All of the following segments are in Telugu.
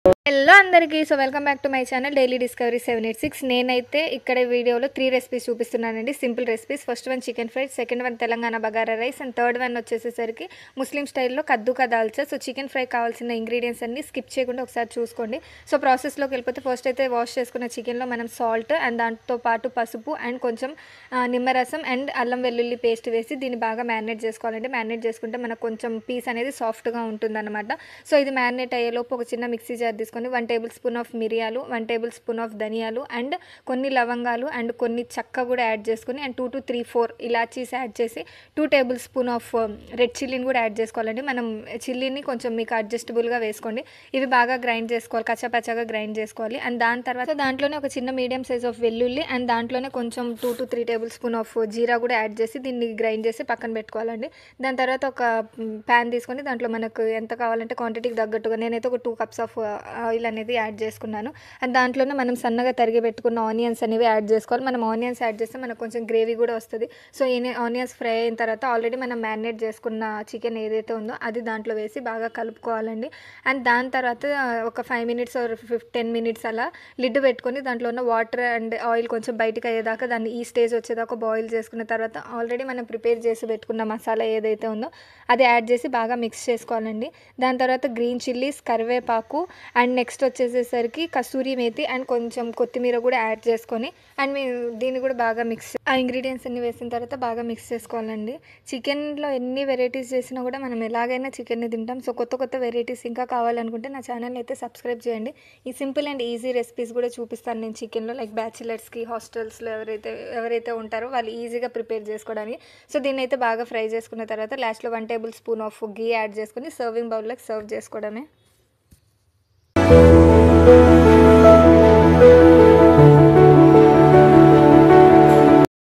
హలో అందరికీ. So welcome back to my channel daily discovery 786. నేనైతే ఇక్కడ వీడియోలో 3 రెసిపీస్ చూపిస్తున్నానండి, simple recipes. First one chicken fry, second one Telangana bagara rice, and third one వచ్చేసేసరికి ముస్లిం స్టైల్లో kaddu ka dalcha. So chicken fry కావాల్సిన ఇంగ్రీడియంట్స్ అన్ని స్కిప్ చేయకుండా ఒకసారి చూసుకోండి. సో ప్రాసెస్లోకి వెళ్ళిపోతే ఫస్ట్ అయితే వాష్ చేసుకున్న చికెన్లో మనం సాల్ట్ అండ్ దాంతో పాటు పసుపు అండ్ కొంచెం నిమ్మరసం అండ్ అల్లం వెల్లుల్లి పేస్ట్ వేసి దీన్ని బాగా మ్యారినేట్ చేసుకోవాలండి. మ్యారినేట్ చేసుకుంటే మనకు కొంచెం పీస్ అనేది సాఫ్ట్గా ఉంటుందన్నమాట. సో ఇది మ్యారినేట్ అయ్యేలోపు ఒక చిన్న మిక్సీ జార్ తీసుకొని 1 టేబుల్ స్పూన్ ఆఫ్ మిరియాలు, 1 టేబుల్ స్పూన్ ఆఫ్ ధనియాలు అండ్ కొన్ని లవంగాలు అండ్ కొన్ని చెక్క కూడా యాడ్ చేసుకొని అండ్ 2 to 3 4 ఇలాచీస్ యాడ్ చేసి 2 టేబుల్ స్పూన్ ఆఫ్ రెడ్ చిల్లీని కూడా యాడ్ చేసుకోవాలండి. మనం చిల్లీని కొంచెం మీకు అడ్జస్టబుల్గా వేసుకోండి. ఇవి బాగా గ్రైండ్ చేసుకోవాలి, కచ్చాపచ్చాగా గ్రైండ్ చేసుకోవాలి. అండ్ దాని తర్వాత దాంట్లోనే ఒక చిన్న మీడియం సైజ్ ఆఫ్ వెల్లుల్లి అండ్ దాంట్లోనే కొంచెం 2 to 3 టేబుల్ స్పూన్ ఆఫ్ జీరా కూడా యాడ్ చేసి దీన్ని గ్రైండ్ చేసి పక్కన పెట్టుకోవాలండి. దాని తర్వాత ఒక ప్యాన్ తీసుకొని దాంట్లో మనకు ఎంత కావాలంటే క్వాంటిటీకి తగ్గట్టుగా నేనైతే ఒక 2 cups ఆఫ్ ఆయిల్ అనేది యాడ్ చేసుకున్నాను. అండ్ దాంట్లోనే మనం సన్నగా తరిగి పెట్టుకున్న ఆనియన్స్ అనేవి యాడ్ చేసుకోవాలి. మనం ఆనియన్స్ యాడ్ చేస్తే మనకు కొంచెం గ్రేవీ కూడా వస్తుంది. సో ఈ ఆనియన్స్ ఫ్రై అయిన తర్వాత ఆల్రెడీ మనం మ్యారినేట్ చేసుకున్న చికెన్ ఏదైతే ఉందో అది దాంట్లో వేసి బాగా కలుపుకోవాలండి. అండ్ దాని తర్వాత ఒక 5 minutes or 10 minutes అలా లిడ్ పెట్టుకొని దాంట్లో ఉన్న వాటర్ అండ్ ఆయిల్ కొంచెం బయటకు అయ్యేదాకా దాన్ని ఈ స్టేజ్ వచ్చేదాకా బాయిల్ చేసుకున్న తర్వాత ఆల్రెడీ మనం ప్రిపేర్ చేసి పెట్టుకున్న మసాలా ఏదైతే ఉందో అది యాడ్ చేసి బాగా మిక్స్ చేసుకోవాలండి. దాని తర్వాత గ్రీన్ చిల్లీస్, కరివేపాకు అండ్ నెక్స్ట్ వచ్చేసేసరికి కసూరి మేతి అండ్ కొంచెం కొత్తిమీర కూడా యాడ్ చేసుకొని అండ్ దీన్ని కూడా బాగా ఆ ఇంగ్రీడియంట్స్ అన్ని వేసిన తర్వాత బాగా మిక్స్ చేసుకోవాలండి. చికెన్లో ఎన్ని వెరైటీస్ చేసినా కూడా మనం ఎలాగైనా చికెన్ని తింటాం. సో కొత్త కొత్త వెరైటీస్ ఇంకా కావాలనుకుంటే నా ఛానల్ అయితే సబ్స్క్రైబ్ చేయండి. ఈ సింపుల్ అండ్ ఈజీ రెసిపీస్ కూడా చూపిస్తాను నేను చికెన్లో, లైక్ బ్యాచిలర్స్కి, హాస్టల్స్లో ఎవరైతే ఉంటారో వాళ్ళు ఈజీగా ప్రిపేర్ చేసుకోవడానికి. సో దీన్ని అయితే బాగా ఫ్రై చేసుకున్న తర్వాత లాస్ట్లో 1 table spoon of ghee add చేసుకొని సర్వింగ్ బౌల్లోకి సర్వ్ చేసుకోవడమే.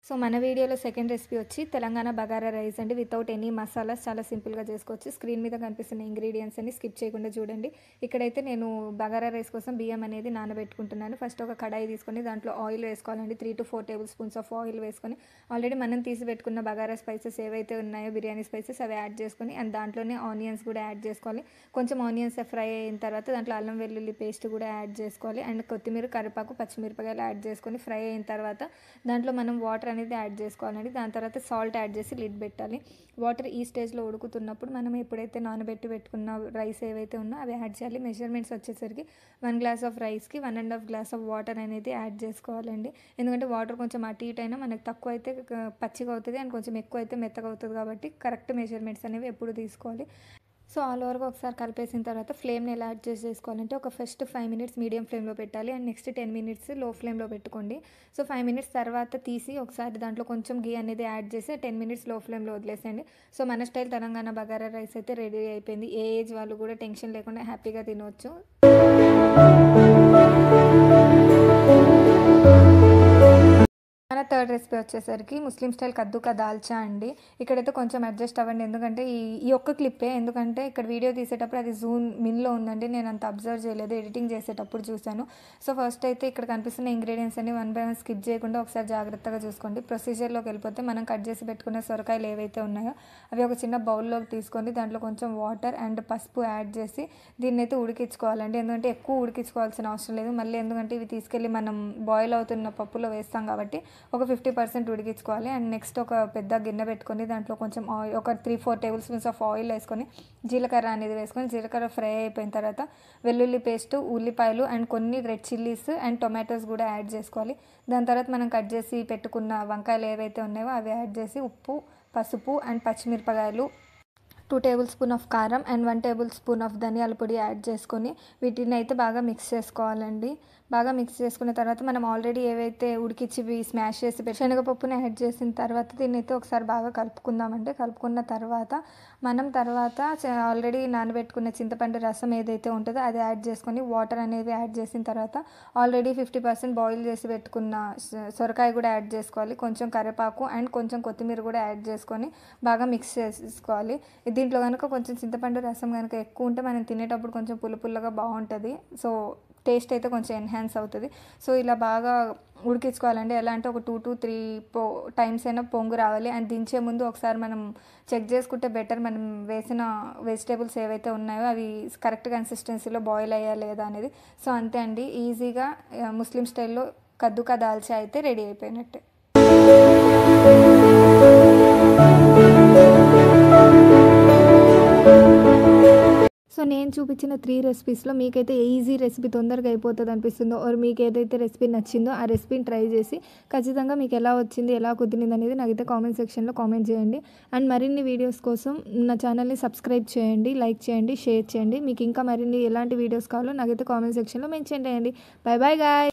సో మన వీడియోలో సెకండ్ రెసిపీ వచ్చి తెలంగాణ బగారా రైస్ అండి, వితౌట్ ఎనీ మసాలాస్, చాలా సింపుల్గా చేసుకోవచ్చు. స్క్రీన్ మీద కనిపిస్తున్న ఇంగ్రీడియంట్స్ అన్ని స్కిప్ చేయకుండా చూడండి. ఇక్కడైతే నేను బగారా రైస్ కోసం బియ్యం అనేది నానబెట్టుకుంటున్నాను. ఫస్ట్ ఒక కడాయి తీసుకొని దాంట్లో ఆయిల్ వేసుకోవాలండి. 3 to 4 table spoons of oil వేసుకొని ఆల్రెడీ మనం తీసి పెట్టుకున్న బగారా స్పైసెస్ ఏవైతే ఉన్నాయో బిర్యానీ స్పైసెస్ అవి యాడ్ చేసుకొని అండ్ దాంట్లోనే ఆనియన్స్ కూడా యాడ్ చేసుకోవాలి. కొంచెం ఆనియన్స్ ఫ్రై అయిన తర్వాత దాంట్లో అల్లం వెల్లుల్లి పేస్ట్ కూడా యాడ్ చేసుకోవాలి అండ్ కొత్తిమీర, కరివేపాకు, పచ్చిమిరపకాయలు యాడ్ చేసుకొని ఫ్రై అయిన తర్వాత దాంట్లో మనం వాటర్ అనేది యాడ్ చేసుకోవాలండి. దాని తర్వాత సాల్ట్ యాడ్ చేసి లిడ్ పెట్టాలి. వాటర్ ఈ స్టేజ్లో ఉడుకుతున్నప్పుడు మనం ఎప్పుడైతే నానబెట్టి పెట్టుకున్న రైస్ ఏవైతే ఉన్నా అవి యాడ్ చేయాలి. మెజర్మెంట్స్ వచ్చేసరికి 1 గ్లాస్ ఆఫ్ రైస్కి 1.5 గ్లాస్ ఆఫ్ వాటర్ అనేది యాడ్ చేసుకోవాలండి. ఎందుకంటే వాటర్ కొంచెం అటు ఇటు అయినా మనకు తక్కువ అయితే పచ్చిగా అవుతుంది అండ్ కొంచెం ఎక్కువ అయితే మెత్తగా అవుతుంది కాబట్టి కరెక్ట్ మెజర్మెంట్స్ అనేవి ఎప్పుడు తీసుకోవాలి. సో ఆల్ ఓవర్గా ఒకసారి కలిపేసిన తర్వాత ఫ్లేమ్ని ఎలా అడ్జస్ట్ చేసుకోవాలంటే ఒక ఫస్ట్ 5 minutes మీడియం ఫ్లేమ్లో పెట్టాలి అండ్ నెక్స్ట్ 10 minutes లో ఫ్లేమ్లో పెట్టుకోండి. సో 5 minutes తర్వాత తీసి ఒకసారి దాంట్లో కొంచెం గీ అనేది యాడ్ చేసి 10 minutes లో ఫ్లేమ్లో వదిలేసేయండి. సో మన స్టైల్ తెలంగాణ బగారా రైస్ అయితే రెడీ అయిపోయింది. ఏ ఏజ్ వాళ్ళు కూడా టెన్షన్ లేకుండా హ్యాపీగా తినవచ్చు. మన థర్డ్ రెసిపీ వచ్చేసరికి ముస్లిం స్టైల్ కద్దు కా దాల్చా అండి. ఇక్కడైతే కొంచెం అడ్జస్ట్ అవ్వండి, ఎందుకంటే ఈ ఒక్క క్లిప్పే, ఎందుకంటే ఇక్కడ వీడియో తీసేటప్పుడు అది జూమ్ మిన్లో ఉందండి, నేను అంత అబ్జర్వ్ చేయలేదు, ఎడిటింగ్ చేసేటప్పుడు చూశాను. సో ఫస్ట్ అయితే ఇక్కడ కనిపిస్తున్న ఇంగ్రీడియంట్స్ అన్ని 1 by 1 స్కిప్ చేయకుండా ఒకసారి జాగ్రత్తగా చూసుకోండి. ప్రొసీజర్లోకి వెళ్ళిపోతే మనం కట్ చేసి పెట్టుకున్న సొరకాయలు ఏవైతే ఉన్నాయో అవి ఒక చిన్న బౌల్లోకి తీసుకొని దాంట్లో కొంచెం వాటర్ అండ్ పసుపు యాడ్ చేసి దీన్ని అయితే ఉడికించుకోవాలండి. ఎందుకంటే ఎక్కువ ఉడికించుకోవాల్సిన అవసరం లేదు, మళ్ళీ ఎందుకంటే ఇవి తీసుకెళ్ళి మనం బాయిల్ అవుతున్న పప్పులో వేస్తాం కాబట్టి ఒక 50% ఉడికించుకోవాలి. అండ్ నెక్స్ట్ ఒక పెద్ద గిన్నె పెట్టుకొని దాంట్లో కొంచెం ఆయిల్, ఒక 3-4 టేబుల్ స్పూన్స్ ఆఫ్ ఆయిల్ వేసుకొని జీలకర్ర అనేది వేసుకొని జీలకర్ర ఫ్రై అయిపోయిన తర్వాత వెల్లుల్లి పేస్ట్, ఉల్లిపాయలు అండ్ కొన్ని రెడ్ చిల్లీస్ అండ్ టొమాటోస్ కూడా యాడ్ చేసుకోవాలి. దాని తర్వాత మనం కట్ చేసి పెట్టుకున్న వంకాయలు ఏవైతే ఉన్నాయో అవి యాడ్ చేసి ఉప్పు, పసుపు అండ్ పచ్చిమిరపకాయలు, 2 టేబుల్ స్పూన్ ఆఫ్ కారం అండ్ 1 టేబుల్ స్పూన్ ఆఫ్ ధనియాల పొడి యాడ్ చేసుకొని వీటిని అయితే బాగా మిక్స్ చేసుకోవాలండి. బాగా మిక్స్ చేసుకున్న తర్వాత మనం ఆల్రెడీ ఏవైతే ఉడికించి స్మాష్ చేసి శనగపప్పుని యాడ్ చేసిన తర్వాత దీన్ని అయితే ఒకసారి బాగా కలుపుకుందామంటే కలుపుకున్న తర్వాత మనం ఆల్రెడీ నానబెట్టుకున్న చింతపండు రసం ఏదైతే ఉంటుందో అది యాడ్ చేసుకొని వాటర్ అనేవి యాడ్ చేసిన తర్వాత ఆల్రెడీ 50% బాయిల్ చేసి పెట్టుకున్న సొరకాయ కూడా యాడ్ చేసుకోవాలి. కొంచెం కరివేపాకు అండ్ కొంచెం కొత్తిమీర కూడా యాడ్ చేసుకొని బాగా మిక్స్ చేసుకోవాలి. దీంట్లో కనుక కొంచెం చింతపండు రసం కనుక ఎక్కువ ఉంటే మనం తినేటప్పుడు కొంచెం పుల్లగా బాగుంటుంది. సో టేస్ట్ అయితే కొంచెం ఎన్హాన్స్ అవుతుంది. సో ఇలా బాగా ఉడికించుకోవాలండి. ఎలా అంటే ఒక 2 to 3 టైమ్స్ అయినా పొంగు రావాలి. అండ్ దించే ముందు ఒకసారి మనం చెక్ చేసుకుంటే బెటర్, మనం వేసిన వెజిటేబుల్స్ ఏవైతే ఉన్నాయో అవి కరెక్ట్ కన్సిస్టెన్సీలో బాయిల్ అయ్యా లేదా అనేది. సో అంతే అండి, ఈజీగా ముస్లిం స్టైల్లో కద్దు కా దాల్చా అయితే రెడీ అయిపోయినట్టే. సో నేను చూపించిన 3 రెసిపీస్లో మీకైతే ఈజీ రెసిపీ తొందరగా అయిపోతుంది అనిపిస్తుందో, ఆర్ మీకు ఏదైతే రెసిపీ నచ్చిందో ఆ రెసిపీని ట్రై చేసి ఖచ్చితంగా మీకు ఎలా వచ్చింది, ఎలా కుదిరింది అనేది నాకైతే కామెంట్ సెక్షన్లో కామెంట్ చేయండి. అండ్ మరిన్ని వీడియోస్ కోసం నా ఛానల్ని సబ్స్క్రైబ్ చేయండి, లైక్ చేయండి, షేర్ చేయండి. మీకు ఇంకా మరిన్ని ఎలాంటి వీడియోస్ కావాలో నాకైతే కామెంట్ సెక్షన్లో మెన్షన్ చేయండి. By by guy.